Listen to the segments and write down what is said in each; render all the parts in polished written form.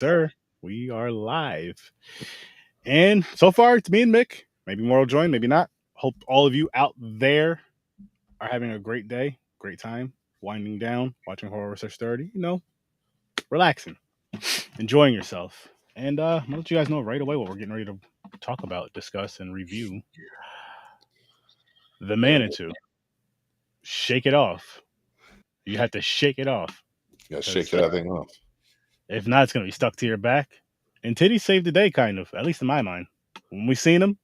Sir, we are live. And so far, it's me and Mick. Maybe more will join, maybe not. Hope all of you out there are having a great day, great time, winding down, watching Horror with Sir Sturdy, relaxing, enjoying yourself. And I'm going to let you guys know right away what we're getting ready to talk about, discuss, and review. The Manitou. Shake it off. You have to shake it off. You gotta shake that thing off. If not, it's going to be stuck to your back. And titties saved the day, kind of, at least in my mind. When we seen them,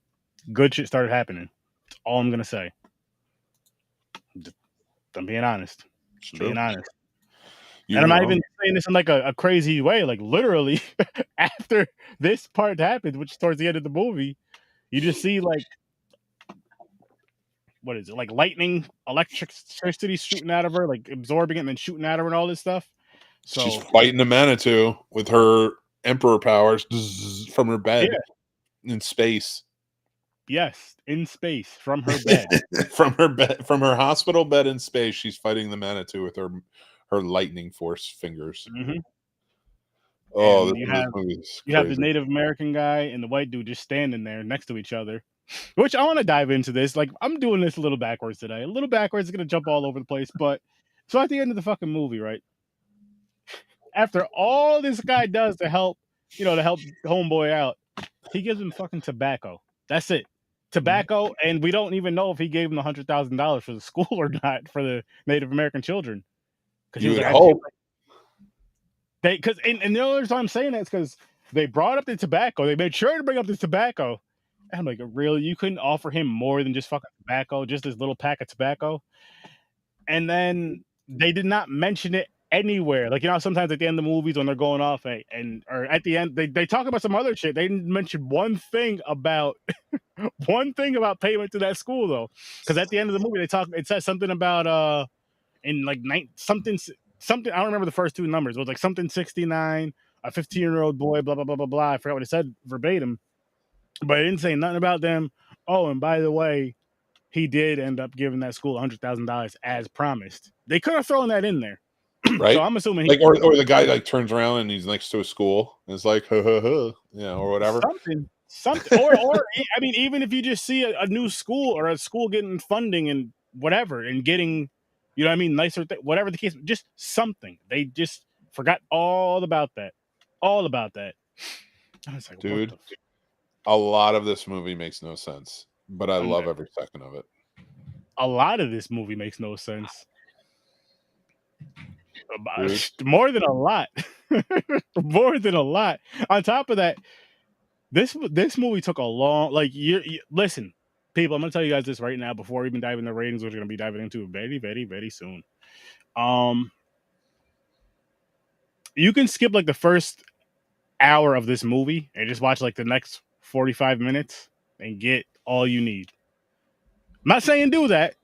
good shit started happening. That's all I'm gonna say. I'm being honest. Being honest. And I'm not even saying this in like a crazy way. Like literally, after this part happens, which is towards the end of the movie, you just see like what is it? Like lightning, electricity shooting out of her, like absorbing it and then shooting at her and all this stuff. So she's fighting the Manitou with her emperor powers from her bed in space. Yes, in space from her bed. from her hospital bed in space, she's fighting the Manitou with her lightning force fingers. Mm-hmm. Oh, you have the Native American guy and the white dude just standing there next to each other. Which I want to dive into this. Like I'm doing this a little backwards today. A little backwards, it's gonna jump all over the place. But so at the end of the fucking movie, right? After all this guy does to help homeboy out, he gives him fucking tobacco. That's it. Tobacco, and we don't even know if he gave him $100,000 for the school or not for the Native American children. You would hope. And the only reason I'm saying that is because they brought up the tobacco. They made sure to bring up the tobacco. And I'm like, really? You couldn't offer him more than just fucking tobacco, just this little pack of tobacco? And then they did not mention it anywhere. Like, sometimes at the end of the movies when they're going off or at the end, they talk about some other shit. They didn't mention one thing about payment to that school though. Because at the end of the movie, it says something about in like something, I don't remember the first two numbers. It was like something 69, a 15-year-old boy, blah, blah, blah, blah, blah. I forgot what it said verbatim. But it didn't say nothing about them. Oh, and by the way, he did end up giving that school $100,000 as promised. They could have thrown that in there. Right. So I'm assuming or the guy like turns around and he's next to a school and it's like, or whatever. Something. or I mean, even if you just see a new school or a school getting funding and whatever and getting, nicer, whatever the case, just something. They just forgot all about that. All about that. I was like, dude, a lot of this movie makes no sense, but I love every second of it. A lot of this movie makes no sense. More than a lot. More than a lot. On top of that, this movie took a long, listen, people, I'm going to tell you guys this right now before we even dive into the ratings, which we're going to be diving into very, very, very soon. You can skip like the first hour of this movie and just watch like the next 45 minutes and get all you need. I'm not saying do that.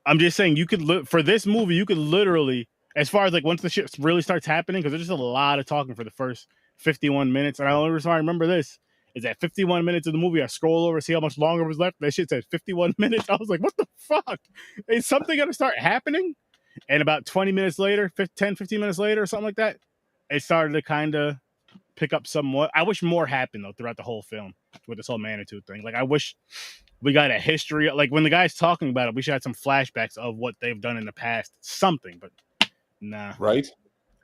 I'm just saying you could, for this movie, you could literally, as far as like once the shit really starts happening, because there's just a lot of talking for the first 51 minutes. And the only reason I remember this is that 51 minutes of the movie, I scroll over, see how much longer was left. That shit said 51 minutes. I was like, what the fuck? Is something going to start happening? And about 20 minutes later, 10, 15 minutes later, or something like that, it started to kind of pick up somewhat. I wish more happened, though, throughout the whole film with this whole Manitou thing. Like, I wish we got a history. Like, when the guy's talking about it, we should have some flashbacks of what they've done in the past. Something, but nah. Right?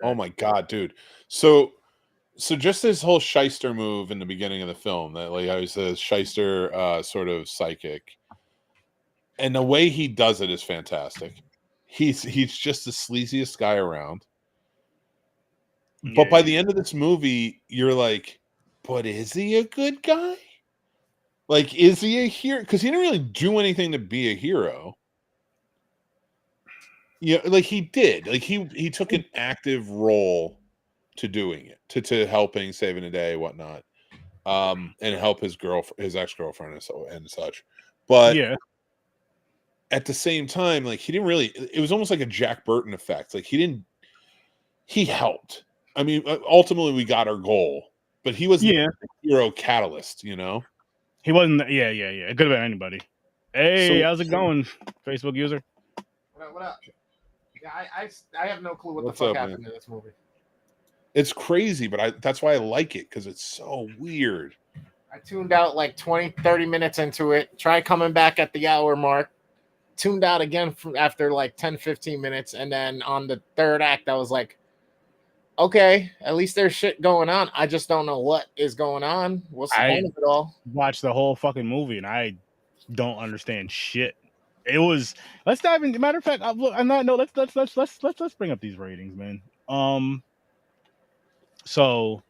Oh, my God, dude. So just this whole shyster move in the beginning of the film, that like I was a shyster sort of psychic, and the way he does it is fantastic. He's just the sleaziest guy around. But by the end of this movie, you're like, but is he a good guy? Like, is he a hero? Because he didn't really do anything to be a hero. Yeah, like he did. Like he took an active role to doing it, to helping, saving the day, whatnot, and help his ex-girlfriend and such. But at the same time, like he didn't really. It was almost like a Jack Burton effect. Like he helped. I mean, ultimately we got our goal, but he was the hero catalyst. He wasn't. Yeah. It could have been anybody. Hey, how's it going, Facebook user? What up? Yeah, I have no clue what the fuck happened in this movie. It's crazy, but that's why I like it, because it's so weird. I tuned out like 20, 30 minutes into it. Tried coming back at the hour mark. Tuned out again after like 10, 15 minutes. And then on the third act, I was like, okay, at least there's shit going on. I just don't know what is going on. What's the point of it all? Watched the whole fucking movie and I don't understand shit. It was. Let's dive in. Matter of fact, I'm not. No, let's bring up these ratings, man. So,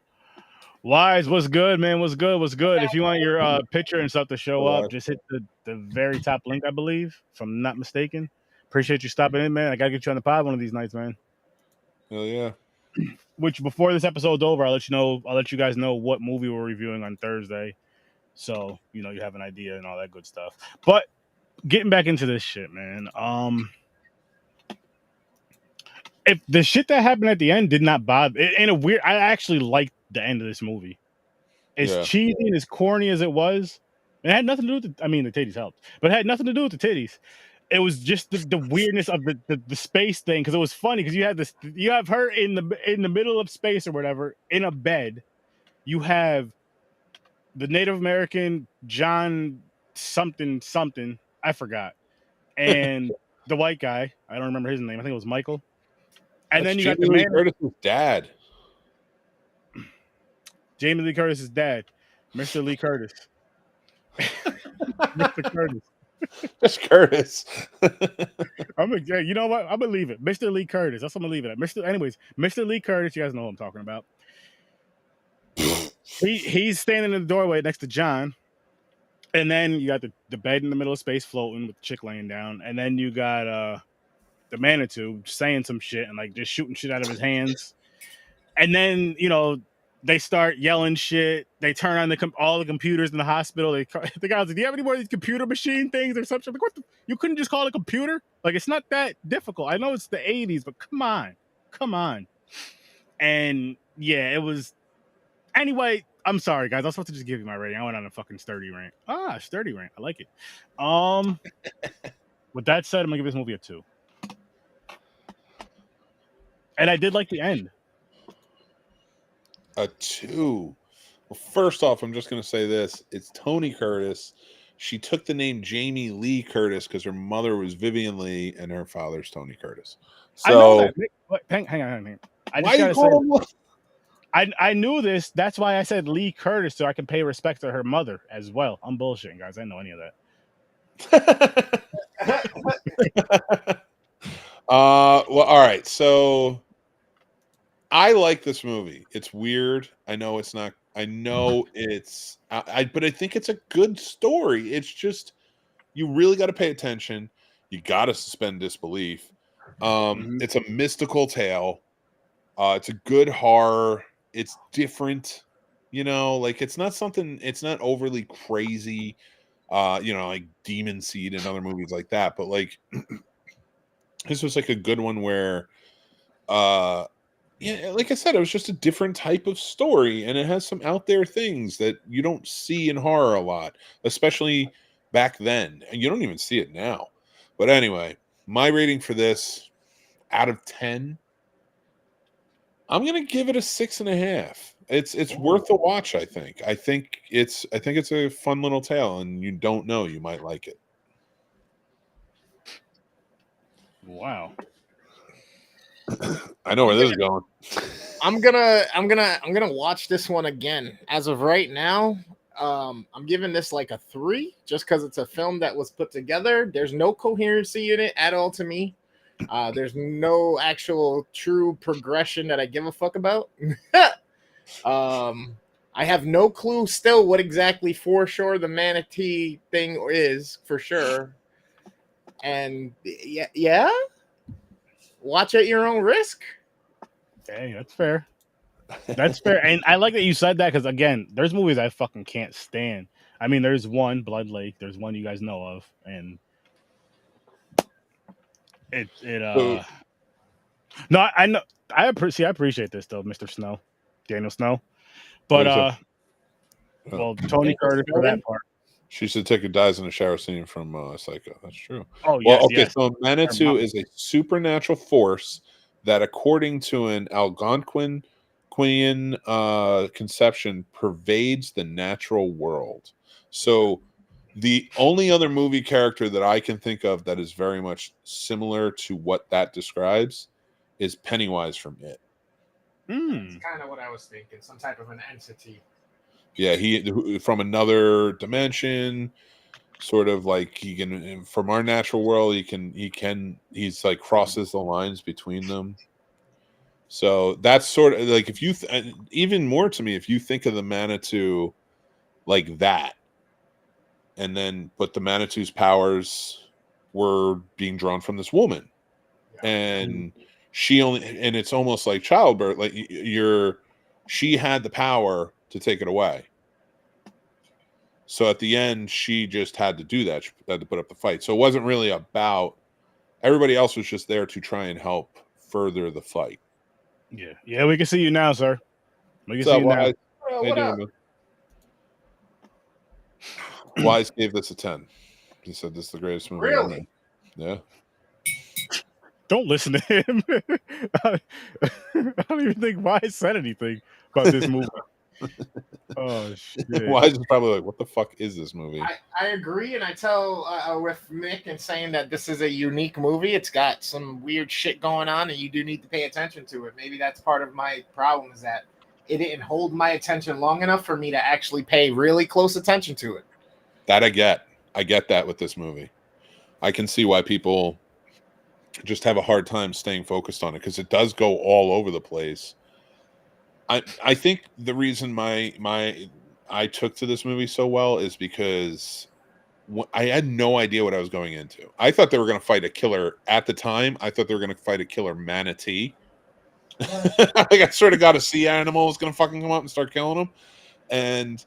Wise, what's good, man? What's good? What's good? If you want your picture and stuff to show up, just hit the very top link, I believe, if I'm not mistaken. Appreciate you stopping in, man. I gotta get you on the pod one of these nights, man. Hell yeah. Which before this episode's over, I'll let you guys know what movie we're reviewing on Thursday. So, you have an idea and all that good stuff. But getting back into this shit, man. If the shit that happened at the end did not bother, I actually liked the end of this movie. As cheesy and as corny as it was, it had nothing to do with the titties helped, but it had nothing to do with the titties. It was just the weirdness of the space thing, because it was funny because you have her in the middle of space or whatever in a bed. You have the Native American John something I forgot, and the white guy, I don't remember his name. I think it was Michael. And then you got the man, Curtis's dad. Jamie Lee Curtis's dad, Mr. Lee Curtis. Mr. Curtis. Just Curtis. You know what? I'm gonna leave it. Mr. Lee Curtis. That's what I'm gonna leave it at. Mr. Lee Curtis, you guys know who I'm talking about. He's standing in the doorway next to John. And then you got the bed in the middle of space floating with the chick laying down. And then you got the Manitou saying some shit and like just shooting shit out of his hands. And then, they start yelling shit. They turn on all the computers in the hospital. The guy was like, do you have any more of these computer machine things or something? Like, you couldn't just call it a computer? Like, it's not that difficult. I know it's the 80s, but come on. And yeah, it was. Anyway, I'm sorry, guys. I was supposed to just give you my rating. I went on a fucking sturdy rant. Sturdy rant. I like it. With that said, I'm gonna give this movie a 2. And I did like the end. A 2. Well, first off, I'm just going to say this. It's Tony Curtis. She took the name Jamie Lee Curtis because her mother was Vivian Lee and her father's Tony Curtis. So, I know that. Hang on. I just gotta say, I knew this. That's why I said Lee Curtis, so I can pay respect to her mother as well. I'm bullshitting, guys. I didn't know any of that. Well, all right. So I like this movie. It's weird. I know it's not. I know it's. But I think it's a good story. It's just you really got to pay attention. You got to suspend disbelief. It's a mystical tale. It's a good horror. It's different. Like it's not something. It's not overly crazy. Like Demon Seed and other movies like that. But like this was like a good one where. Yeah, like I said, it was just a different type of story, and it has some out there things that you don't see in horror a lot, especially back then. And you don't even see it now. But anyway, my rating for this out of 10, I'm gonna give it a 6.5. It's worth a watch. I think it's a fun little tale, and you don't know, you might like it. Wow. I know where this is going. I'm gonna watch this one again. As of right now, I'm giving this like a 3, just because it's a film that was put together. There's no coherency in it at all to me. There's no actual true progression that I give a fuck about. I have no clue still what exactly for sure the Manitou thing is for sure. And yeah. Watch at your own risk. Hey, that's fair. That's fair. And I like that you said that because, again, there's movies I fucking can't stand. I mean, there's one, Blood Lake. There's one you guys know of. And no, I know. I appreciate this, though, Mr. Snow. Daniel Snow. But, well, Tony Curtis for that part. She should take a dies in the shower scene from Psycho. That's true. Oh, yes, okay, yes. So Manitou is a supernatural force that, according to an Algonquin conception pervades the natural world. So the only other movie character that I can think of that is very much similar to what that describes is Pennywise from It. That's kind of what I was thinking. Some type of an entity. Yeah, he from another dimension, sort of like he can from our natural world. He's like crosses the lines between them. So that's sort of like if you even more to me if you think of the Manitou like that, and then but the Manitou's powers were being drawn from this woman, and it's almost like childbirth. Like she had the power to take it away. So at the end, she just had to do that. She had to put up the fight. So it wasn't really about everybody else was just there to try and help further the fight. Yeah, we can see you now, sir. We can see you now. What up? Wise gave this a 10. He said this is the greatest movie. Really? Yeah. Don't listen to him. I don't even think Wise said anything about this movie. Oh shit! Wise is probably like, "What the fuck is this movie?" I agree, and I tell with Mick and saying that this is a unique movie. It's got some weird shit going on, and you do need to pay attention to it. Maybe that's part of my problem is that it didn't hold my attention long enough for me to actually pay really close attention to it. That I get that with this movie. I can see why people just have a hard time staying focused on it because it does go all over the place. I think the reason I took to this movie so well is because I had no idea what I was going into. I thought they were going to fight a killer at the time. I thought they were going to fight a killer manatee. Like I sort of got a sea animal was going to fucking come up and start killing them. And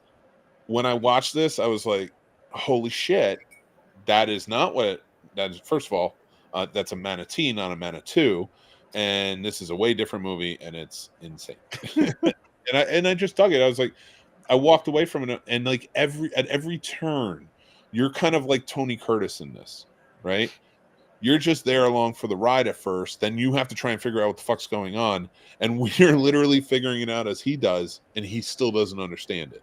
when I watched this, I was like, "Holy shit! That is not what that is." First of all, that's a manatee, not a Manitou. And this is a way different movie, and it's insane. and I just dug it. I was like, I walked away from it, and like at every turn, you're kind of like Tony Curtis in this, right? You're just there along for the ride at first, then you have to try and figure out what the fuck's going on, and we're literally figuring it out as he does, and he still doesn't understand it.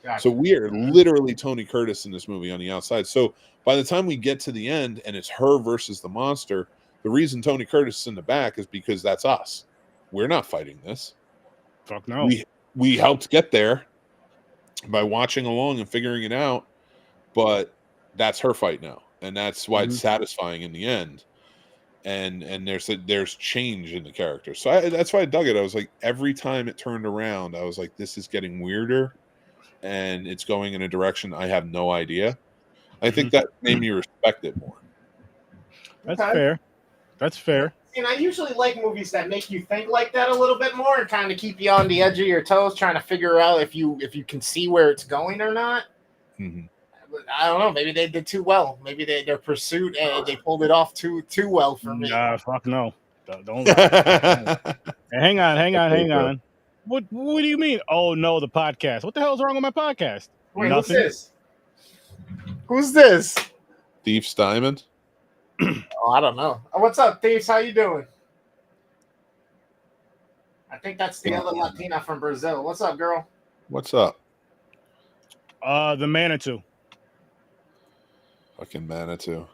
Gotcha. So we are literally Tony Curtis in this movie on the outside. So by the time we get to the end, and it's her versus the monster. The reason Tony Curtis is in the back is because that's us. We're not fighting this. Fuck no. We helped get there by watching along and figuring it out, but that's her fight now, and that's why it's satisfying in the end. And there's change in the character, so that's why I dug it. I was like, every time it turned around, I was like, this is getting weirder, and it's going in a direction I have no idea. I think that made me respect it more. That's fair. That's fair. And I usually like movies that make you think like that a little bit more and kind of keep you on the edge of your toes, trying to figure out if you can see where it's going or not. Mm-hmm. I don't know. Maybe they did too well. Maybe their pursuit they pulled it off too well for me. Nah, fuck no. Don't lie. Hang on. What do you mean? Oh no, the podcast. What the hell's wrong with my podcast? Wait, Nothing. Who's this? Thief's Diamond. Oh, I don't know. What's up, Thieves? How you doing? I think that's the other Latina from Brazil. What's up, girl? What's up? The Manitou. Fucking Manitou.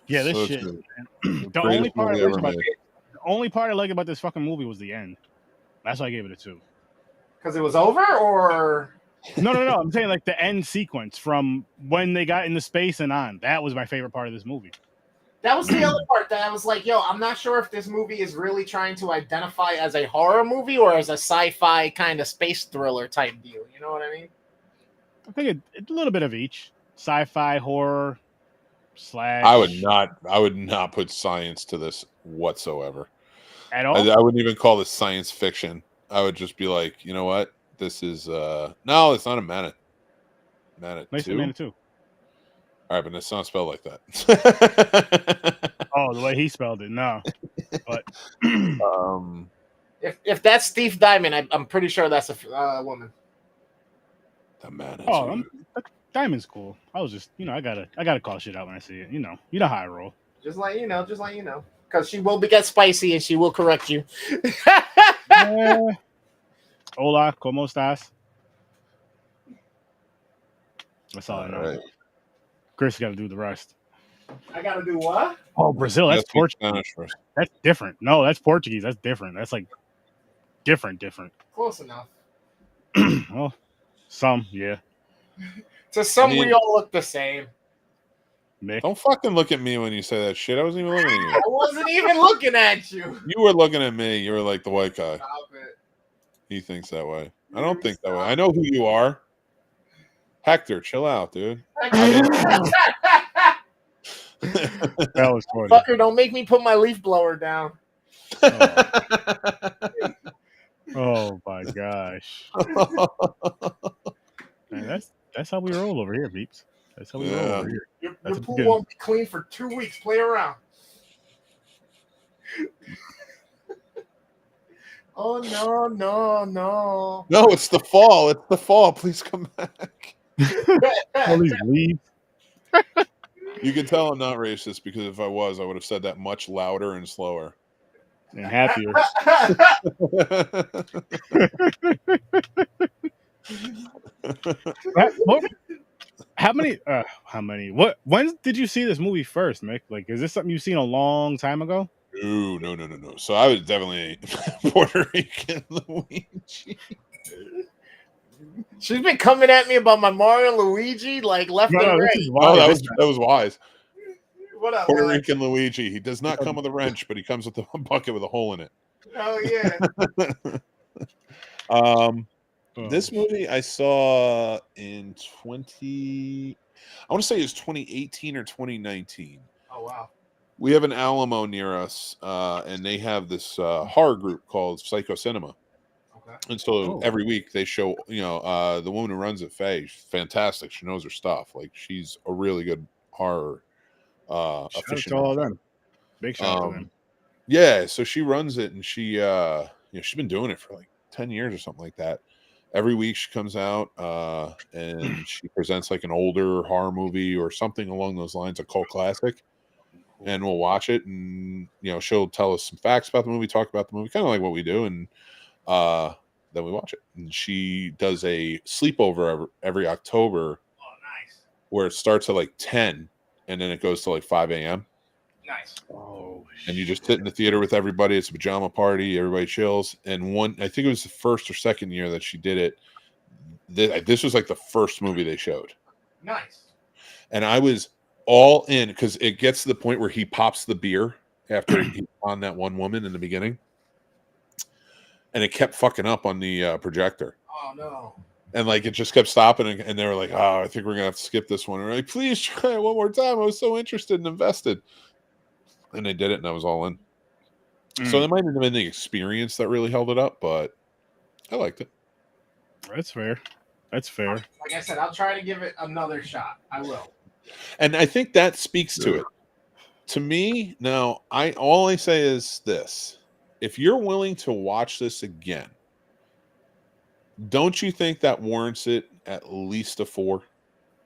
Yeah, this shit. The only part I like about this fucking movie was the end. That's why I gave it a 2. Because it was over, or no. I'm saying like the end sequence from when they got into space and on. That was my favorite part of this movie. That was the other part that I was like, yo, I'm not sure if this movie is really trying to identify as a horror movie or as a sci-fi kind of space thriller type deal. You know what I mean? I think it's a little bit of each. Sci-fi, horror, / I would not put science to this whatsoever. At all? I wouldn't even call this science fiction. I would just be like, you know what? This is no, it's not a Manitou. Nice Manitou. All right, but it's not spelled like that. Oh, the way he spelled it, no. But if that's Thief Diamond, I'm pretty sure that's a woman. The Manitou. Oh, Diamond's cool. I was just, I gotta call shit out when I see it. You know how I roll. Just like you know, because she will get spicy and she will correct you. Hola, ¿cómo estás? That's all I know. Right. Chris got to do the rest. I gotta do what? Oh, Brazil. That's Yes, speak Portuguese. Spanish first. That's different. No, that's Portuguese. That's different. That's like different. Close enough. Well, some, yeah. To some, I mean- we all look the same. Mick. Don't fucking look at me when you say that shit. I wasn't even looking at you. I wasn't even looking at you. You were looking at me. You were like the white guy. Stop it. He thinks that way. I don't think that way. I know who you are. Hector, chill out, dude. That was funny. Fucker, don't make me put my leaf blower down. Oh my gosh. Man, that's how we roll over here, peeps. That's how we roll over here. Your That's pool good. won't be clean for 2 weeks. Play around. Oh no. No, it's the fall. It's the fall. Please come back. All these leaves. You can tell I'm not racist because if I was, I would have said that much louder and slower. And happier. How many? When did you see this movie first, Mick? Like, is this something you've seen a long time ago? No. So I was definitely Puerto Rican Luigi. She's been coming at me about my Mario and Luigi, like left and right. Oh, that was wise. What up, Puerto man? Rican Luigi. He does not come with a wrench, but he comes with a bucket with a hole in it. Oh yeah. This movie I saw in I want to say it's 2018 or 2019. Oh wow. We have an Alamo near us, and they have this horror group called Psycho Cinema. Okay. And so every week they show, the woman who runs it, Faye, she's fantastic. She knows her stuff. Like, she's a really good horror shout out to all of them. Big shout out to them. Yeah, so she runs it, and she she's been doing it for like 10 years or something like that. Every week she comes out and she presents like an older horror movie or something along those lines, a cult classic. And we'll watch it, and she'll tell us some facts about the movie, talk about the movie, kind of like what we do, and then we watch it. And she does a sleepover every October. Oh, nice. Where it starts at like 10 and then it goes to like 5 a.m. Nice. Oh, and you just sit in the theater with everybody. It's a pajama party. Everybody chills. And I think it was the first or second year that she did it. This was like the first movie they showed. Nice. And I was all in because it gets to the point where he pops the beer after he's on that one woman in the beginning. And it kept fucking up on the projector. Oh, no. And like it just kept stopping. And they were like, oh, I think we're going to have to skip this one. And we're like, please try it one more time. I was so interested and invested. And they did it, and I was all in. So there might have been the experience that really held it up, but I liked it. That's fair. That's fair. Like I said, I'll try to give it another shot. I will. And I think that speaks to it. To me, now, all I say is this. If you're willing to watch this again, don't you think that warrants it at least a 4?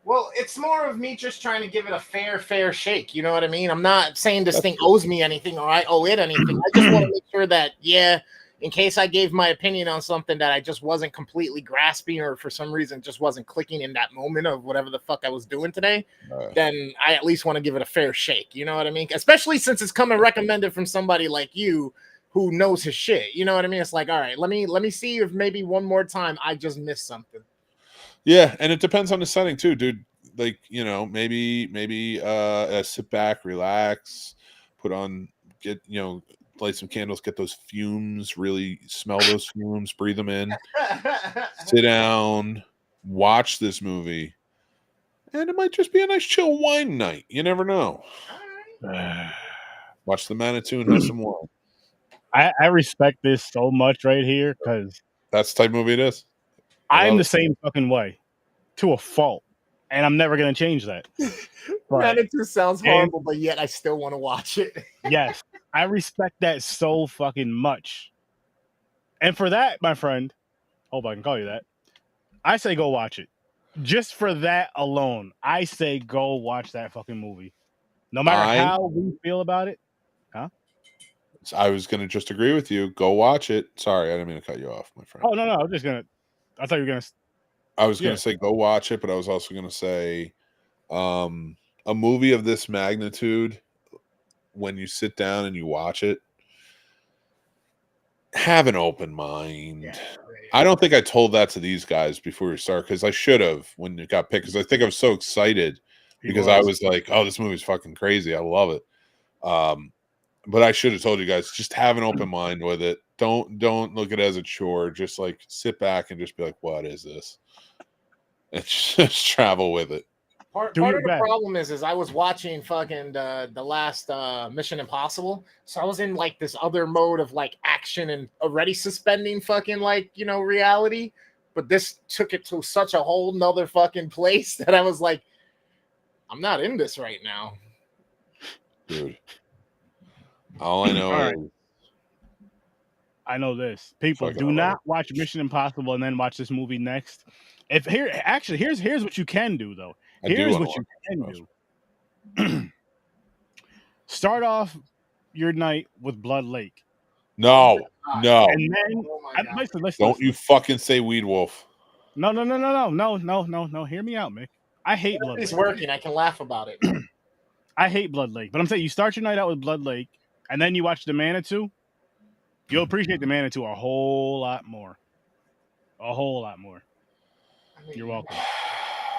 Well, it's more of me just trying to give it a fair shake. You know what I mean? I'm not saying this thing owes me anything or I owe it anything. I just want to make sure that, in case I gave my opinion on something that I just wasn't completely grasping or for some reason just wasn't clicking in that moment of whatever the fuck I was doing today, then I at least want to give it a fair shake. You know what I mean? Especially since it's coming recommended from somebody like you who knows his shit. You know what I mean? It's like, all right, let me see if maybe one more time I just missed something. Yeah, and it depends on the setting too, dude. Like, maybe sit back, relax, light some candles, get those fumes, really smell those fumes, breathe them in, sit down, watch this movie, and it might just be a nice chill wine night. You never know. Watch the Manitou and have some wine. I respect this so much right here because that's the type of movie it is. I'm the same fucking way to a fault, and I'm never going to change that. Manitou sounds horrible, but yet I still want to watch it. Yes, I respect that so fucking much. And for that, my friend, hope I can call you that, I say go watch it. Just for that alone, I say go watch that fucking movie. No matter how we feel about it. Huh? I was going to just agree with you. Go watch it. Sorry, I didn't mean to cut you off, my friend. Oh no, I was just gonna. I thought you were gonna. I was going to say go watch it, but I was also going to say, a movie of this magnitude, when you sit down and you watch it, have an open mind. Yeah, I don't think I told that to these guys before we start, because I should have when it got picked, because I think I was so excited because I was like, oh, this movie's fucking crazy. I love it. But I should have told you guys, just have an open mind with it. Don't look at it as a chore. Just like sit back and just be like, what is this? And just travel with it. Part of the problem is I was watching fucking the last Mission Impossible, so I was in like this other mode of like action and already suspending fucking like reality, but this took it to such a whole nother fucking place that I was like, I'm not in this right now, dude. All I know is I know this. People do not watch Mission Impossible and then watch this movie next. Here's what you can do though. Here's what you can do. Start off your night with Blood Lake. No. And then listen. Don't you fucking say Weed Wolf. No. Hear me out, Mick. I hate Blood Lake. It's working. I can laugh about it. I hate Blood Lake, but I'm saying you start your night out with Blood Lake, and then you watch the Manitou. You'll appreciate the Manitou a whole lot more. A whole lot more. I mean, you're welcome.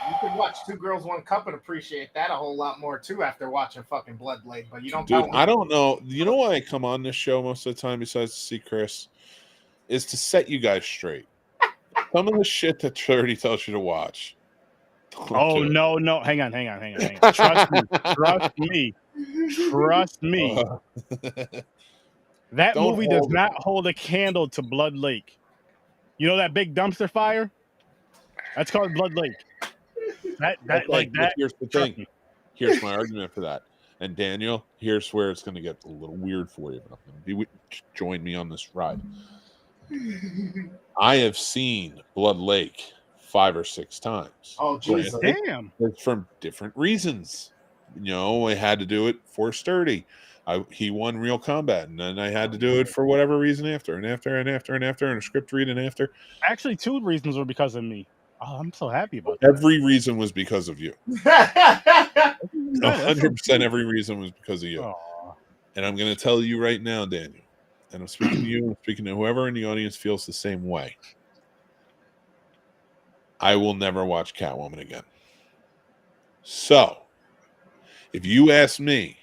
You could watch Two Girls, One Cup and appreciate that a whole lot more too after watching fucking Blood Lake. But you don't. Dude, I don't know. You know why I come on this show most of the time, besides to see Chris, is to set you guys straight. Some of the shit that Charity tells you to watch. Oh no! Hang on. Trust me. That movie does not hold a candle to Blood Lake. You know that big dumpster fire? That's called Blood Lake. Here's the thing. Here's my argument for that. And Daniel, here's where it's going to get a little weird for you. But join me on this ride. I have seen Blood Lake 5 or 6 times. Oh, Jesus. Damn. It's from different reasons. I had to do it for Sturdy. He won Real Combat, and then I had to do it for whatever reason after, and a script read, and after. Actually, 2 reasons were because of me. Oh, I'm so happy about that. Every reason was because of you. 100% every reason was because of you. Aww. And I'm going to tell you right now, Daniel, and I'm speaking to you, I'm speaking to whoever in the audience feels the same way. I will never watch Catwoman again. So, if you ask me,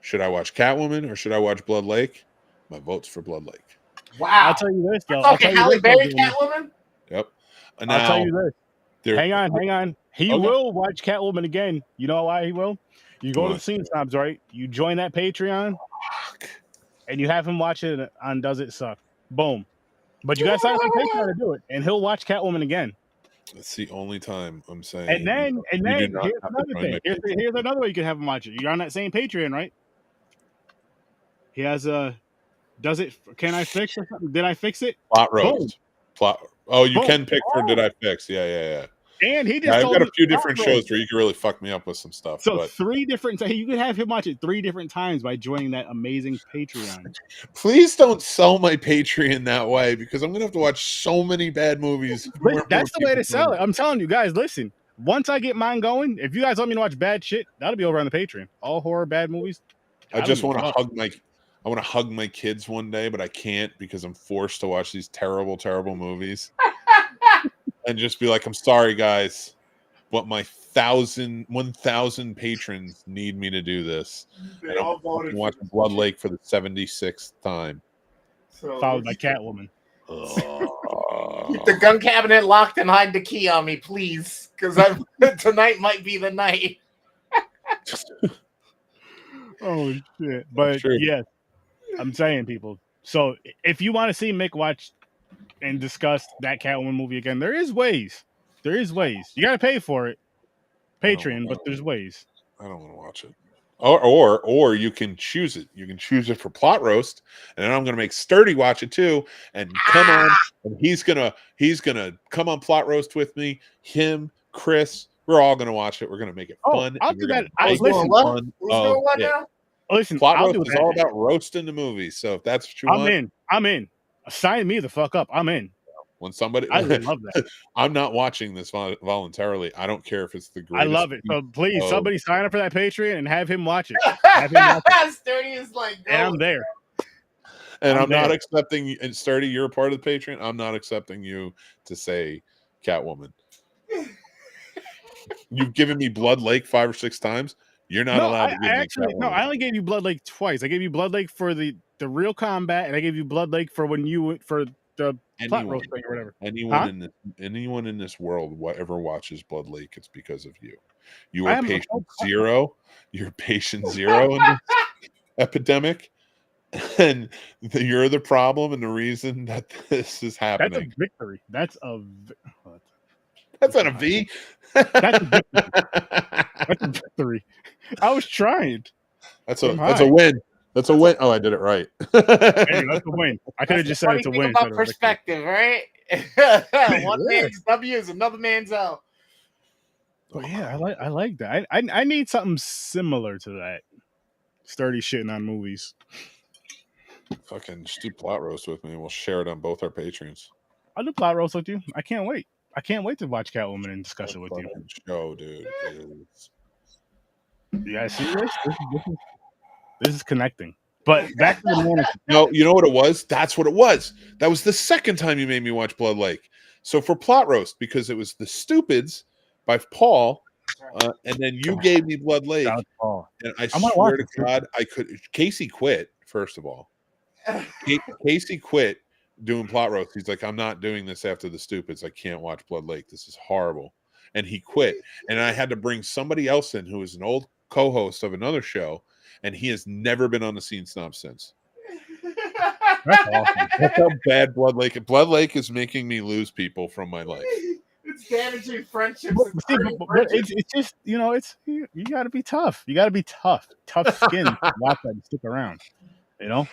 should I watch Catwoman or should I watch Blood Lake? My vote's for Blood Lake. Wow. I'll tell you this, though. Okay, Halle Berry Catwoman? Yep. Now, I'll tell you this. Hang on. He will watch Catwoman again. You know why he will? You go to the Scene Snobs, right? You join that Patreon, and you have him watch it on Does It Suck? Boom. But you got to sign up on Patreon to do it, and he'll watch Catwoman again. That's the only time I'm saying. And then here's another thing. Here's another way you can have him watch it. You're on that same Patreon, right? He has Can I fix or something? Did I fix it? Plot roast. Oh, you can pick for Did I Fix? Yeah. And he just I've got a few different shows where you can really fuck me up with some stuff. So 3 different. You could have him watch it 3 different times by joining that amazing Patreon. Please don't sell my Patreon that way, because I'm gonna have to watch so many bad movies. That's the way to sell it. I'm telling you guys. Listen, once I get mine going, if you guys want me to watch bad shit, that'll be over on the Patreon. All horror bad movies. I just want to hug my. I want to hug my kids one day, but I can't because I'm forced to watch these terrible, terrible movies. And just be like, I'm sorry, guys, but my 1,000 patrons need me to do this. They all voted watch Blood Lake for the 76th time. Followed by Catwoman. Keep the gun cabinet locked and hide the key on me, please, because tonight might be the night. Oh shit! But yes, I'm saying, people. So if you want to see Mick watch and discuss that Catwoman movie again, there is ways. You got to pay for it, Patreon, but there's ways. I don't want to watch it. Or you can choose it. You can choose it for Plot Roast, and then I'm going to make Sturdy watch it too. And come on, and he's gonna come on Plot Roast with me. Him, Chris, we're all going to watch it. We're going to make it fun. I'll do that. Who's doing what now? Listen, Plot I'll roast do is that. all about roasting the movie. So if that's what you want, I'm in. Sign me the fuck up. I'm in. when somebody, I love that. I'm not watching this voluntarily. I don't care if it's the I greatest. love it. So please, of- somebody sign up for that Patreon and have him watch it. Have him watch it. Sturdy is like, And I'm there. And I'm I'm not there. accepting. And Sturdy, you're a part of the Patreon. I'm not accepting you to say Catwoman. You've given me Blood Lake 5 or 6 times. You're not No, allowed I to give me actually Catwoman. no. I only gave you Blood Lake twice. I gave you Blood Lake for the real combat, and I gave you Blood Lake for when you went for the plot roast thing or whatever. Anyone in this world, whatever watches Blood Lake, it's because of you. You I are am a patient full- zero. You're patient zero in this epidemic, and you're the problem and the reason that this is That's a happening. victory. That's That's not a V. That's a victory. That's a victory. I was trying. That's I'm a high. win. That's a win. Oh, I did it right. Hey, that's a win. I could have just said it's a win. About perspective, right? One man's W is another man's L. But yeah, I like that. I need something similar to that. Sturdy shitting on movies. Fucking just do plot roast with me, and we'll share it on both our Patreons. I'll do plot roast with you. I can't wait. I can't wait to watch Catwoman and discuss it with you. Show, dude. It is. You guys see this? This is connecting. But back to the Manitou. No, you know what it was? That's what it was. That was the second time you made me watch Blood Lake. So for plot roast, because it was The Stupids by Paul, and then you gave me Blood Lake, and I swear to God, I could. Casey quit. First of all, Casey quit doing plot roast. He's like, I'm not doing this after The Stupids. I can't watch Blood Lake. This is horrible. And he quit. And I had to bring somebody else in who is an old co-host of another show, and he has never been on the Scene Snob since. That's awesome. That's how bad Blood Lake. Blood Lake is making me lose people from my life. It's damaging friendships. But it's just, you got to be tough. You got to be tough. Tough skin to watch that and stick around. You know?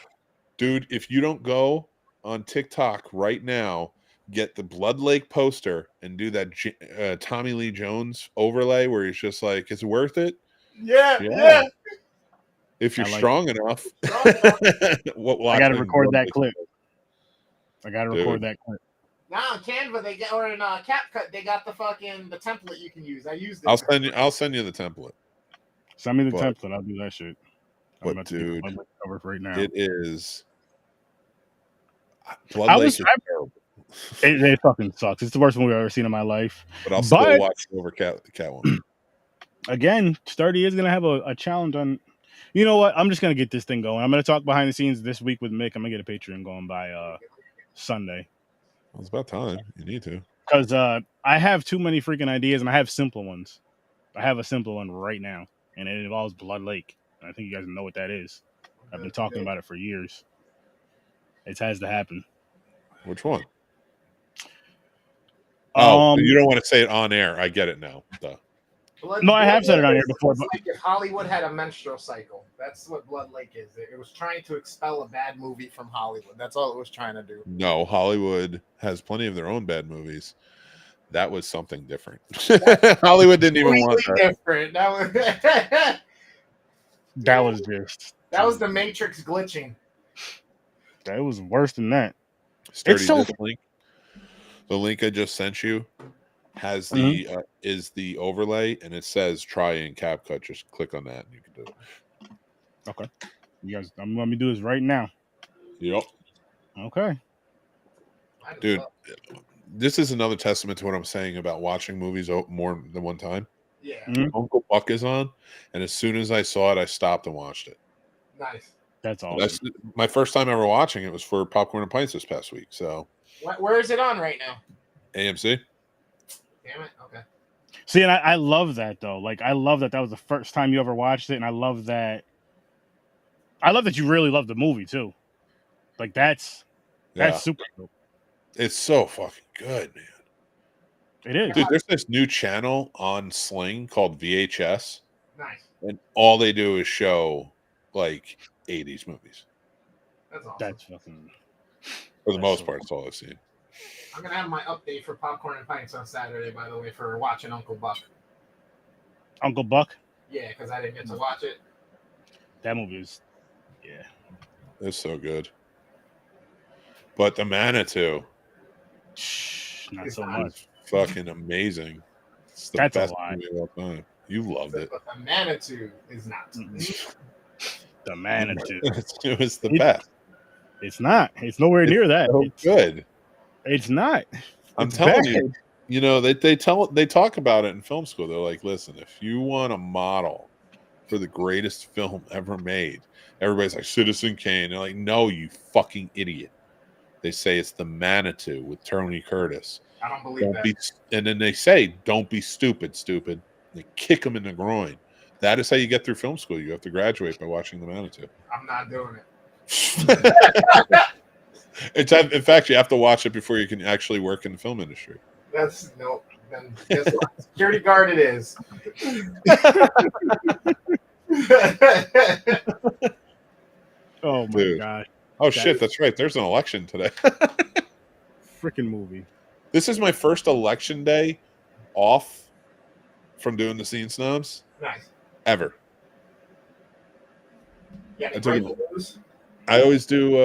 Dude, if you don't go on TikTok right now, get the Blood Lake poster and do that Tommy Lee Jones overlay where he's just like, it's worth it. Yeah. If you're strong enough. I got to record that clip. Now on Canva they get, or in CapCut they got the template you can use. I used it. I'll send you the template. Send me the template. I'll do that shit. I'm about to get cover right now. It is. Blood Lake is terrible. It fucking sucks. It's the worst movie I've ever seen in my life. But I'll still watch it over Catwoman. Again, Sturdy is gonna have a challenge on. You know what? I'm just gonna get this thing going. I'm gonna talk behind the scenes this week with Mick. I'm gonna get a Patreon going by Sunday. Well, it's about time. You need to. Because I have too many freaking ideas, and I have simple ones. I have a simple one right now, and it involves Blood Lake. And I think you guys know what that is. I've been talking about it for years. It has to happen. Which one? Oh, you don't want to say it on air. I get it now. No, I have said it on here before. But like if Hollywood had a menstrual cycle, that's what Blood Lake is. It was trying to expel a bad movie from Hollywood. That's all it was trying to do. No, Hollywood has plenty of their own bad movies. That was something different. Hollywood didn't even want that. Different. That was just. That was the Matrix glitching. That was worse than that. Sturdy, the link I just sent you has the is the overlay, and it says try in CapCut. Just click on that and you can do it. Okay. You guys, I'm going to do this right now. Yep. Okay. Dude, this is another testament to what I'm saying about watching movies more than one time. Yeah. Uncle Buck is on, and as soon as I saw it, I stopped and watched it. Nice. That's awesome. That's my first time ever watching it was for Popcorn and Pints this past week. So, where is it on right now? AMC. Damn it. Okay. See, and I love that though. Like, I love that was the first time you ever watched it, and I love that you really love the movie too. Like, that's super cool. It's so fucking good, man. It is. Dude, there's this new channel on Sling called VHS. Nice. And all they do is show like 80s movies. That's awesome. That's fucking. For the most part, it's all I've seen. I'm gonna have my update for Popcorn and Pints on Saturday, by the way, for watching Uncle Buck. Uncle Buck? Yeah, because I didn't get to watch it. That movie is, yeah. It's so good. But the Manitou Not It's so not. much. is fucking amazing. It's the That's a best lie. movie of all time. You loved it. But the Manitou is not. The Manitou. It was the It- best. It's not. It's nowhere near that. So It's good. It's not. I'm It's telling bad. you. You know, they talk about it in film school. They're like, listen, if you want a model for the greatest film ever made, everybody's like Citizen Kane. They're like, no, you fucking idiot. They say it's the Manitou with Tony Curtis. I don't believe that. And then they say, don't be stupid. They kick them in the groin. That is how you get through film school. You have to graduate by watching the Manitou. I'm not doing it. In fact, you have to watch it before you can actually work in the film industry. That's no. Then guess what? Security guard it is. Oh my Dude. god. Oh shit, that's right. There's an election today. Freaking movie. This is my first election day off from doing the Scene Snobs Nice. ever. Yeah, I took break the news. I always do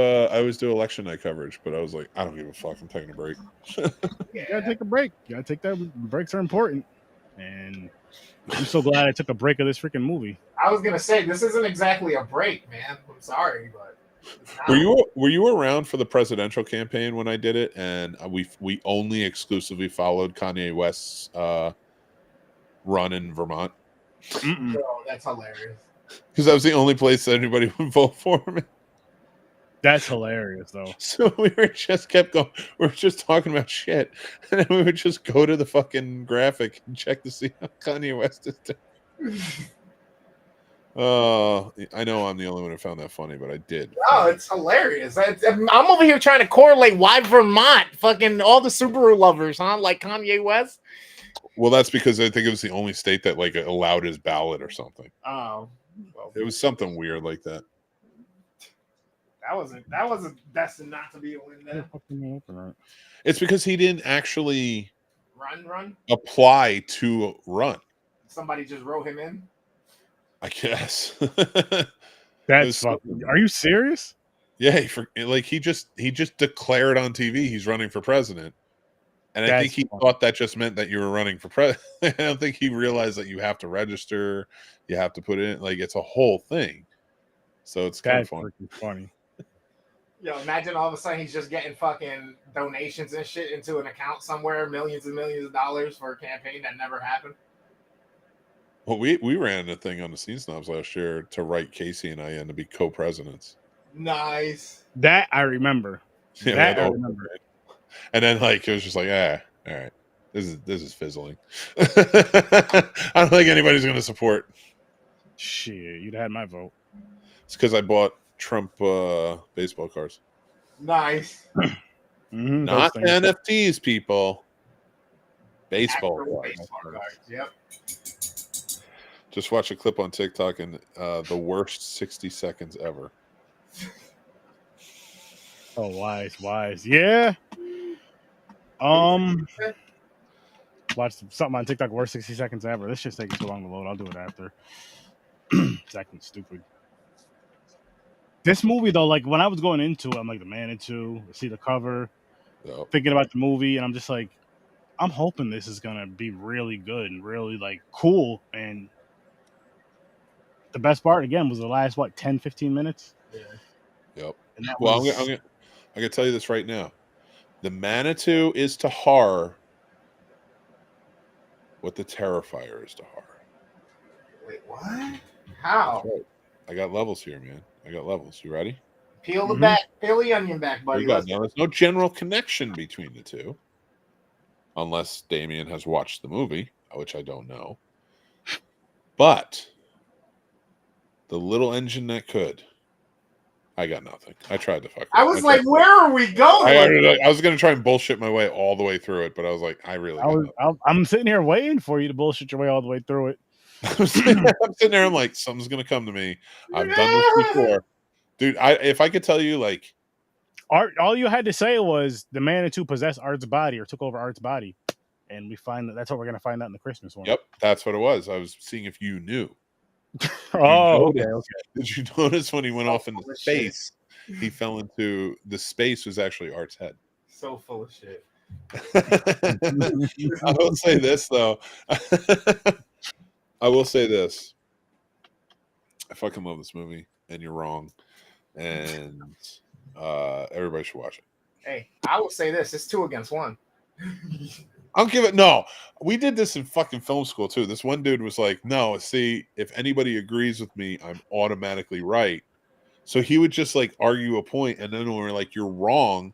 election night coverage, but I was like, I don't give a fuck. I'm taking a break. You gotta take a break. You gotta take that. Breaks are important. And I'm so glad I took a break of this freaking movie. I was gonna say this isn't exactly a break, man. I'm sorry, but it's not. Were you around for the presidential campaign when I did it? And we only exclusively followed Kanye West's run in Vermont Mm-mm. Bro, that's hilarious. because that was the only place that anybody would vote for him. That's hilarious, though. So we were just kept going. We were just talking about shit, and then we would just go to the fucking graphic and check to see how Kanye West is doing. I know I'm the only one who found that funny, but I did. Oh, it's hilarious. I'm over here trying to correlate why Vermont, fucking all the Subaru lovers, huh? Like Kanye West. Well, that's because I think it was the only state that like allowed his ballot or something. Oh, well, It was something weird like that. that wasn't destined not to be a win. Then It's because he didn't actually run. apply to run. Somebody just wrote him in. I guess. That's fucking. Are you serious? Yeah, he just declared on TV he's running for president, and I think he thought that just meant that you were running for president. I don't think he realized that you have to register, you have to put it in, like it's a whole thing. So it's kind of funny. Yo, imagine all of a sudden he's just getting fucking donations and shit into an account somewhere, millions and millions of dollars for a campaign that never happened. Well, we ran a thing on the Scene Snobs last year to write Casey and I in to be co-presidents. Nice. That I remember. Yeah, that I remember. And then like it was just like, all right, this is fizzling. I don't think anybody's going to support. Shit, you'd had my vote. It's because I bought Trump baseball cards. Nice. Mm-hmm, Not NFTs, people. Baseball cards. Yep. Just watch a clip on TikTok and the worst 60 seconds ever. Oh, wise. Yeah. Watch something on TikTok. Worst 60 seconds ever. This shit's taking too long to load. I'll do it after. It's acting stupid. This movie though, like when I was going into it, I'm like the Manitou. I see the cover, thinking about the movie, and I'm just like, I'm hoping this is gonna be really good and really like cool. And the best part again was the last 10, 15 minutes. Yeah. Yep. And that Well, was... I'm gonna tell you this right now. The Manitou is to horror what the Terrifier is to horror. Wait, what? How? Right. I got levels here, man. I got levels. You ready? Peel the back, peel the onion back, buddy. Now, there's no general connection between the two, unless Damien has watched the movie, which I don't know. But the little engine that could. I got nothing. I tried to fuck. I was like, where are we going? I was going to try and bullshit my way all the way through it, but I was like, I'm sitting here waiting for you to bullshit your way all the way through it. I'm sitting there. I'm like, something's going to come to me. I've done this before, dude. If I could tell you, like, Art, all you had to say was the Manitou possessed Art's body or took over Art's body, and we find that's what we're going to find out in the Christmas one. Yep, that's what it was. I was seeing if you knew. Oh, okay, notice- okay. Did you notice when he went So off into full of shit. space, he fell into the space was actually Art's head. So full of shit. I will say this though. I will say this. I fucking love this movie, and you're wrong. And everybody should watch it. Hey, I will say this: it's 2 against 1. I'll give it no. We did this in fucking film school too. This one dude was like, "No, see, if anybody agrees with me, I'm automatically right." So he would just like argue a point, and then when we're like, "You're wrong,"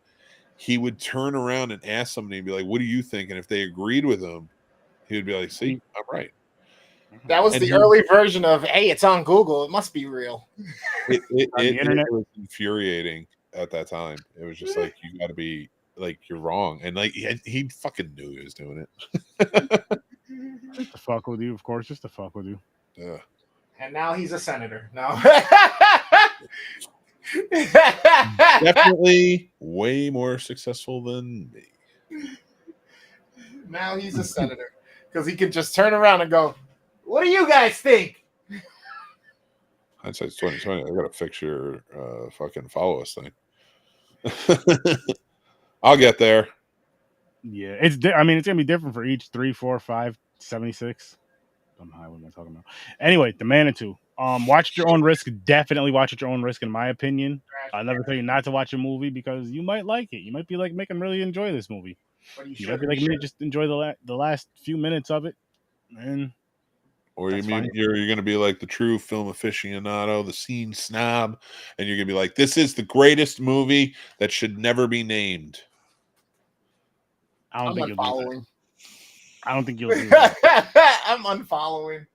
he would turn around and ask somebody and be like, "What do you think?" And if they agreed with him, he would be like, "See, I'm right." That was And the he- early version of, "Hey, it's on Google. It must be real." On the internet. It was infuriating at that time. It was just like you got to be like you're wrong, and like he fucking knew he was doing it. Just to fuck with you, of course. Just to fuck with you. Yeah. And now he's a senator. No. Definitely way more successful than me. Now he's a senator because he could just turn around and go, "What do you guys think?" Hindsight's 2020. I gotta fix your fucking follow us thing. I'll get there. Yeah, I mean, it's gonna be different for each 3, 4, 5, 76. I'm high. What am I talking about? Anyway, the Manitou. Watch at your own risk. Definitely watch at your own risk. In my opinion, I'll never tell you not to watch a movie because you might like it. You might be like, Mick, really enjoy this movie. But You might be like me, just enjoy the last few minutes of it, and Or you That's mean fine. you're gonna be like the true film aficionado, the scene snob, and you're gonna be like, "This is the greatest movie that should never be named." I don't I'm think you'll do that. unfollowing. I don't think you'll do that. I'm unfollowing.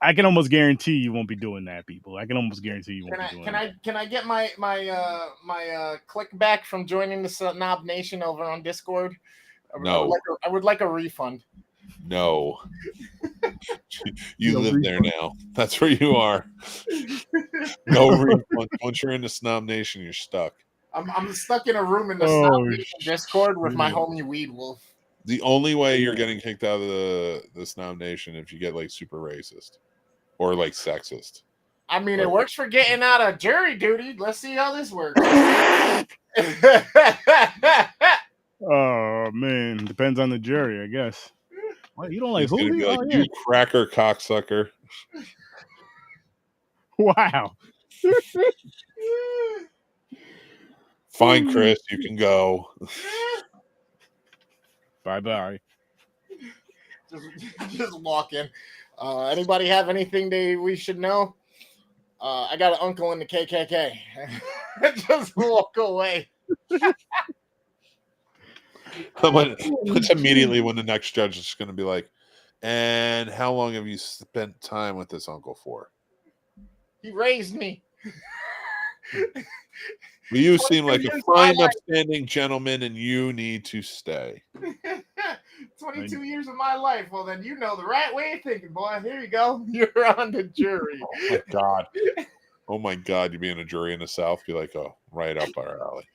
I can almost guarantee you won't be doing that, people. I can almost guarantee you won't be doing that. Can I get my click back from joining the Snob Nation over on Discord? No. I would like a refund. No. You No live there refund. now. That's where you are. No refund. Once you're in the Snob Nation, you're stuck. I'm stuck in a room in the Oh, Snob Nation Discord with my shit. homie Weed Wolf. The only way you're getting kicked out of the Snob Nation if you get like super racist or like sexist. I mean, it Right. works for getting out of jury duty. Let's see how this works. Oh man, depends on the jury, I guess. What, you don't like He's gonna who? be like, Oh, yeah. "You cracker cocksucker." Wow. Fine, Chris, you can go. Bye. just walk in. Anybody have anything we should know? I got an uncle in the KKK. Just walk away. That's immediately when the next judge is going to be like, "And how long have you spent time with this uncle for?" He raised me. Well, you seem 22 like a years of my fine, life. upstanding gentleman, and you need to stay. 22 years of my life. Well, then you know the right way of thinking, boy. Here you go. You're on the jury. Oh my god! Oh my god! You be in a jury in the South, be like, "Oh, right up our alley."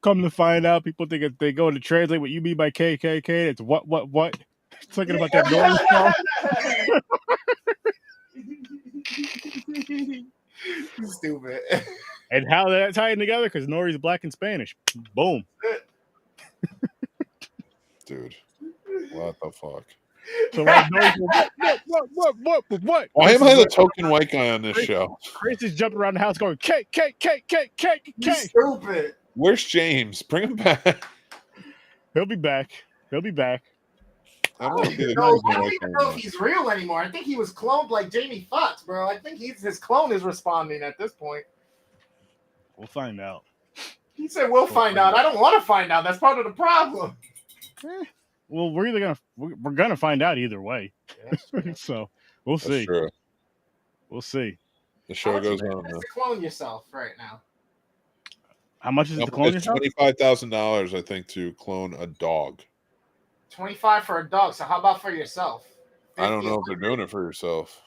Come to find out, people think if they go to translate what you mean by KKK, it's what? Talking about that noise song. Stupid. And how that tie in together? Because Nori's black and Spanish. Boom. Dude, what the fuck? So what? Why am I the token white guy on this show? Chris is jumping around the house going K. You stupid. Where's James? Bring him back. He'll be back. I don't want to be the No, guy who's I gonna don't wait even for know him. if he's real anymore. I think he was cloned like Jamie Foxx, bro. I think his clone is responding at this point. We'll find out. He said, "We'll find out." I don't want to find out. That's part of the problem. Well, we're gonna find out either way. So we'll That's see. true. We'll see. The How show much goes you on. to clone yourself right now? How much is it to clone It's yourself? $25,000, I think, to clone a dog. 25 for a dog. So how about for yourself? I don't 50 know if they're doing it for yourself.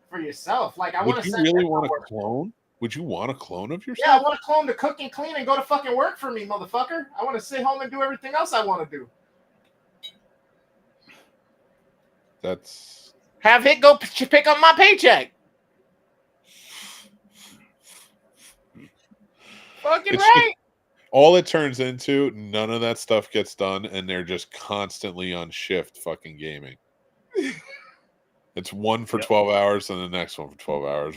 for yourself. Like I want Would to you send really him want to to work. clone? Would you want a clone of Yeah, I yourself? want to clone to cook and clean and go to fucking work for me, motherfucker. I want to sit home and do everything else I want to do. That's Have Hit go pick up my paycheck. Fucking it's right. all it turns into. None of that stuff gets done, and they're just constantly on shift, fucking gaming. It's one for 12 hours and the next one for 12 hours.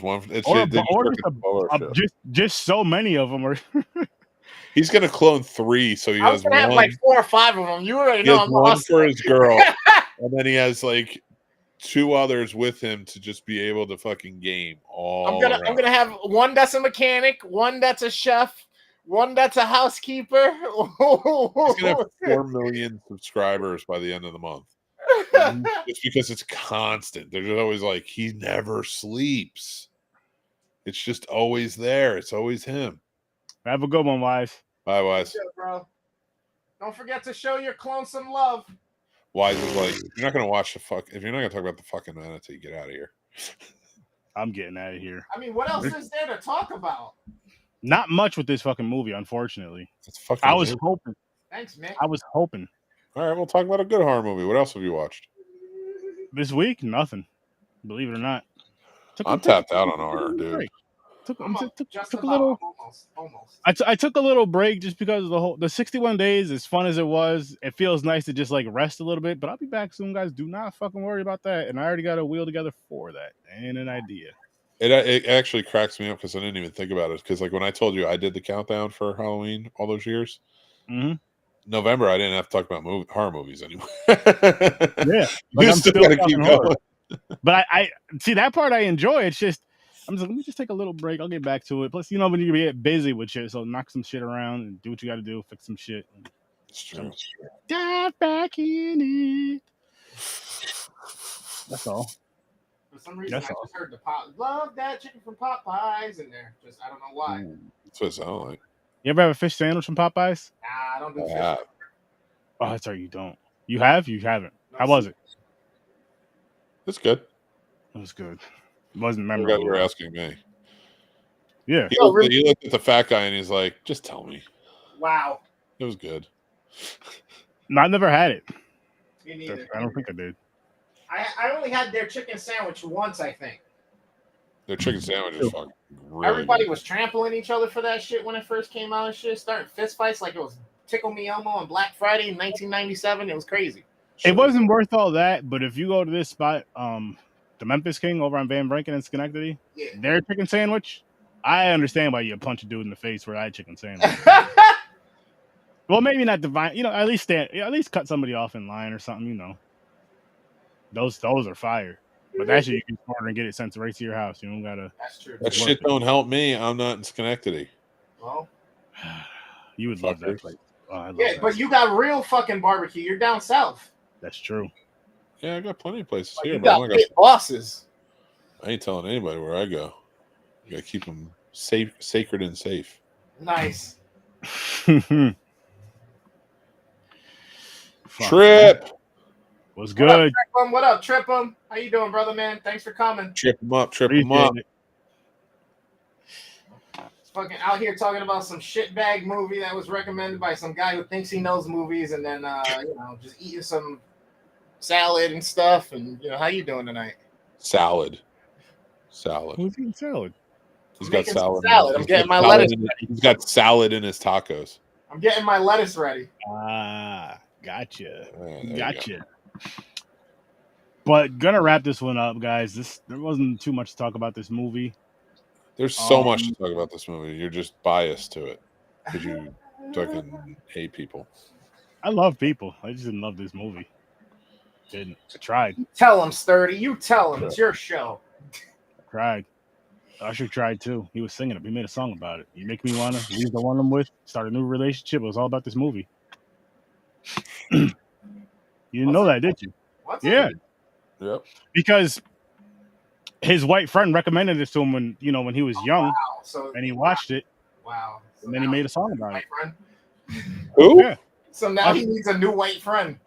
Just so many of them are. He's gonna clone 3, so he I has was gonna have one. like 4 or 5 of them. You already He know has I'm one awesome. for his girl, and then he has like 2 others with him to just be able to fucking game all. I'm gonna have one that's a mechanic, one that's a chef, one that's a housekeeper. He's gonna have 4 million subscribers by the end of the month. It's because it's constant. They're just always like, he never sleeps. It's just always there. It's always him. Have a good one, Wise. Bye, Wise. Yeah, bro. Don't forget to show your clone some love. Wise is like, if you're not gonna watch if you're not gonna talk about the fucking Manitou, get out of here. I'm getting out of here. I mean, what else is there to talk about? Not much with this fucking movie, unfortunately. It's fucking I was hoping. Thanks, Mick. I was hoping. All right, we'll talk about a good horror movie. What else have you watched? This week, nothing. Believe it or not. I'm tapped out on horror, dude. Took a little. Almost. I took a little break just because of the 61 days. As fun as it was, it feels nice to just like rest a little bit. But I'll be back soon, guys. Do not fucking worry about that. And I already got a wheel together for that and an idea. It actually cracks me up because I didn't even think about it. Because like when I told you I did the countdown for Halloween all those years, November I didn't have to talk about horror movies anymore. Yeah, like I'm still gotta keep going. But I see that part I enjoy. It's just I'm just like, let me just take a little break. I'll get back to it. Plus, when you get busy with shit, so knock some shit around and do what you got to do, fix some shit. It's true. Dive back in it. That's all. For some reason, I just heard the love that chicken from Popeyes in there. Just I don't know why. That's what it sounds like. You ever have a fish sandwich from Popeyes? Nah, I don't do fish. Oh, that's right. You don't. You have? You haven't. No, how was it? It's good. It was good. It wasn't memorable. You were asking me. Yeah. He looked at the fat guy and he's like, just tell me. Wow. It was good. No, I never had it. Me neither. I don't think I did. I only had their chicken sandwich once, I think. Their chicken sandwich is fucking really Everybody good. was trampling each other for that shit when it first came out and shit. Starting fist fights like it was Tickle Me Elmo on Black Friday in 1997. It was crazy. It wasn't worth all that, but if you go to this spot, the Memphis King over on Van Branken in Schenectady, their chicken sandwich, I understand why you punch a dude in the face for that chicken sandwich. Well, maybe not divine, at least cut somebody off in line or something, Those are fire. But that shit you can order and get it sent right to your house. You don't gotta. That's true. That shit don't help me. I'm not in Schenectady. Well, you would love that place. Oh, but you got real fucking barbecue. You're down south. That's true. Yeah, I got plenty of places here. You got big bosses. I ain't telling anybody where I go. You gotta keep them safe, sacred, and safe. Nice. Trip. Was good. What up, Trip 'em? How you doing, brother, man? Thanks for coming. Trip them up. Trip them up. Fucking out here talking about some shitbag movie that was recommended by some guy who thinks he knows movies, and then just eating some salad and stuff. And how you doing tonight? Salad. Who's eating salad? He's got salad. I'm getting my lettuce ready. He's got salad in his tacos. I'm getting my lettuce ready. Gotcha. Gotcha. But gonna wrap this one up, guys. There wasn't too much to talk about this movie. There's so much to talk about this movie. You're just biased to it because you fucking hate people. I love people. I just didn't love this movie. Didn't. I tried. Tell him, Sturdy. You tell him. It's your show. I tried. Usher tried too. He was singing it. He made a song about it. You make me want to leave the one I'm with, start a new relationship. It was all about this movie. You didn't know that, did you? What's yeah. Yep. Because his white friend recommended this to him when he was young, and he watched it. Wow. So and then he made a song about it. Friend? Who? Yeah. So now he needs a new white friend.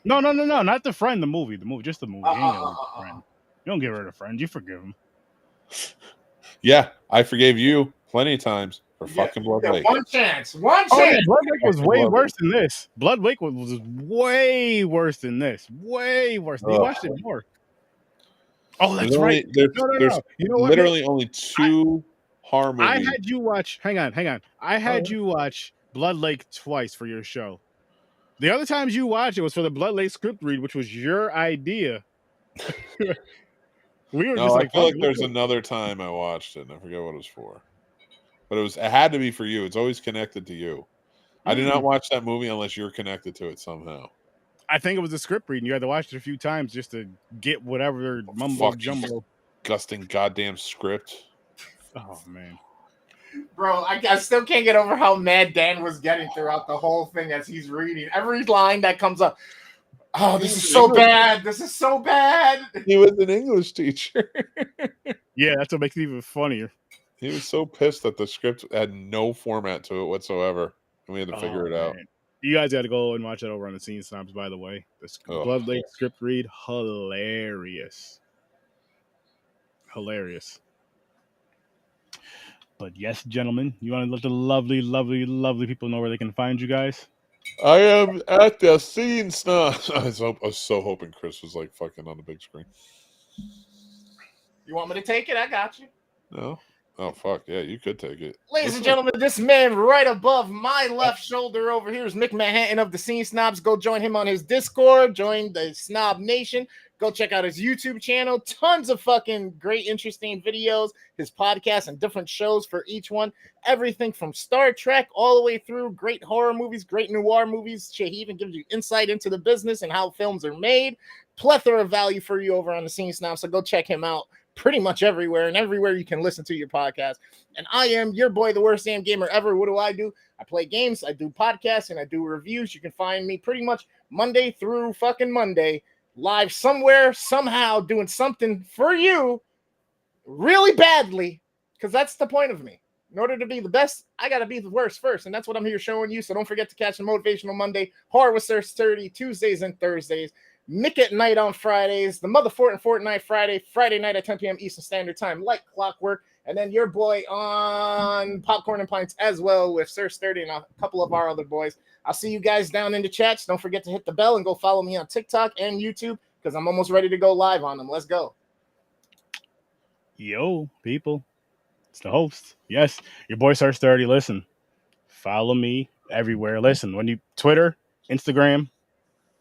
No, not the friend. The movie, just the movie. Friend. You don't get rid of friends. You forgive him. Yeah, I forgave you plenty of times. for fucking Blood Yeah, Lake. one chance. One Oh yeah, chance. Blood Lake was way Blood worse than this. Blood Lake was way worse than this. Way worse. You Ugh. watched it more. Oh, that's There's right. only, No. there's You know what? literally only 2 horror I movies. had you watch. Hang on. I had you watch Blood Lake twice for your show. The other times you watched it was for the Blood Lake script read, which was your idea. We were No, just I like, feel fuck like it, there's let's go. another time I watched it, and I forget what it was for. But it had to be for you. It's always connected to you. I do not watch that movie unless you're connected to it somehow. I think it was a script read, and you had to watch it a few times just to get whatever mumbo Fucking jumbo. disgusting goddamn script. Oh man. Bro, I still can't get over how mad Dan was getting throughout the whole thing as he's reading. Every line that comes up. Oh, this is so bad. This is so bad. He was an English teacher. Yeah, that's what makes it even funnier. He was so pissed that the script had no format to it whatsoever, and we had to figure it out. You guys got to go and watch that over on the Scene Snobs, by the way. The Blood Lake script read, hilarious. Hilarious. But yes, gentlemen, you want to let the lovely, lovely, lovely people know where they can find you guys? I am at the Scene Snobs. I was so hoping Chris was like fucking on the big screen. You want me to take it? I got you. No? Oh, fuck. Yeah, you could take it. Ladies and gentlemen, this man right above my left shoulder over here is Mick Manhattan of the Scene Snobs. Go join him on his Discord. Join the Snob Nation. Go check out his YouTube channel. Tons of fucking great, interesting videos. His podcast and different shows for each one. Everything from Star Trek all the way through great horror movies, great noir movies. Shit, he even gives you insight into the business and how films are made. Plethora of value for you over on the Scene Snobs. So go check him out. Pretty much everywhere and everywhere you can listen to your podcast. And I am your boy, the worst damn gamer ever. What do? I play games, I do podcasts, and I do reviews. You can find me pretty much Monday through fucking Monday, live somewhere, somehow, doing something for you really badly, because that's the point of me. In order to be the best, I got to be the worst first, and that's what I'm here showing you. So don't forget to catch the Motivational Monday, Horror with Sir Sturdy, Tuesdays and Thursdays. Mick at Night on Fridays, the Mother Fort and Fortnite Friday night at 10 p.m. Eastern Standard Time, like clockwork. And then your boy on Popcorn and Pints as well with Sir Sturdy and a couple of our other boys. I'll see you guys down in the chats. Don't forget to hit the bell and go follow me on TikTok and YouTube because I'm almost ready to go live on them. Let's go. Yo, people. It's the host. Yes, your boy Sir Sturdy. Listen, follow me everywhere. Listen, when you Twitter, Instagram,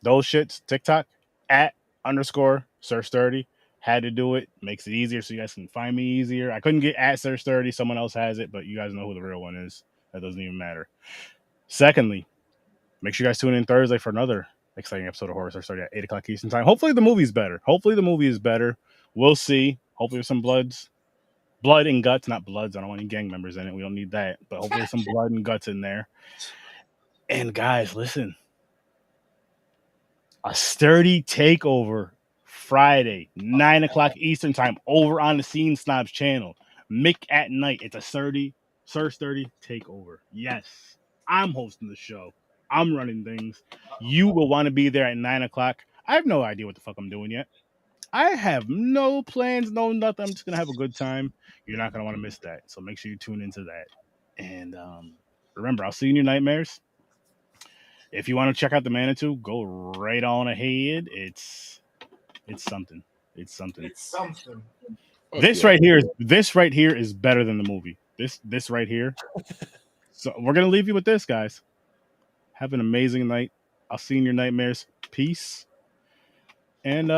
those shits, TikTok, @_ Sir Sturdy. Had to do it. Makes it easier so you guys can find me easier. I couldn't get @ Sir Sturdy. Someone else has it, but you guys know who the real one is. That doesn't even matter. Secondly, make sure you guys tune in Thursday for another exciting episode of Horror Sir Sturdy at 8 o'clock Eastern Time. Hopefully the movie's better. We'll see. Hopefully there's some blood and guts, not bloods. I don't want any gang members in it. We don't need that. But hopefully there's some blood and guts in there. And guys, listen. A sturdy takeover Friday, 9 o'clock Eastern Time, over on the Scene Snobs channel. Mick at Night. It's a Sir Sturdy takeover. Yes, I'm hosting the show. I'm running things. You will want to be there at 9 o'clock. I have no idea what the fuck I'm doing yet. I have no plans, no nothing. I'm just going to have a good time. You're not going to want to miss that. So make sure you tune into that. And remember, I'll see you in your nightmares. If you want to check out the Manitou, go right on ahead. It's something. It's something. It's something. This right here is better than the movie. This right here. So we're gonna leave you with this, guys. Have an amazing night. I'll see you in your nightmares. Peace. And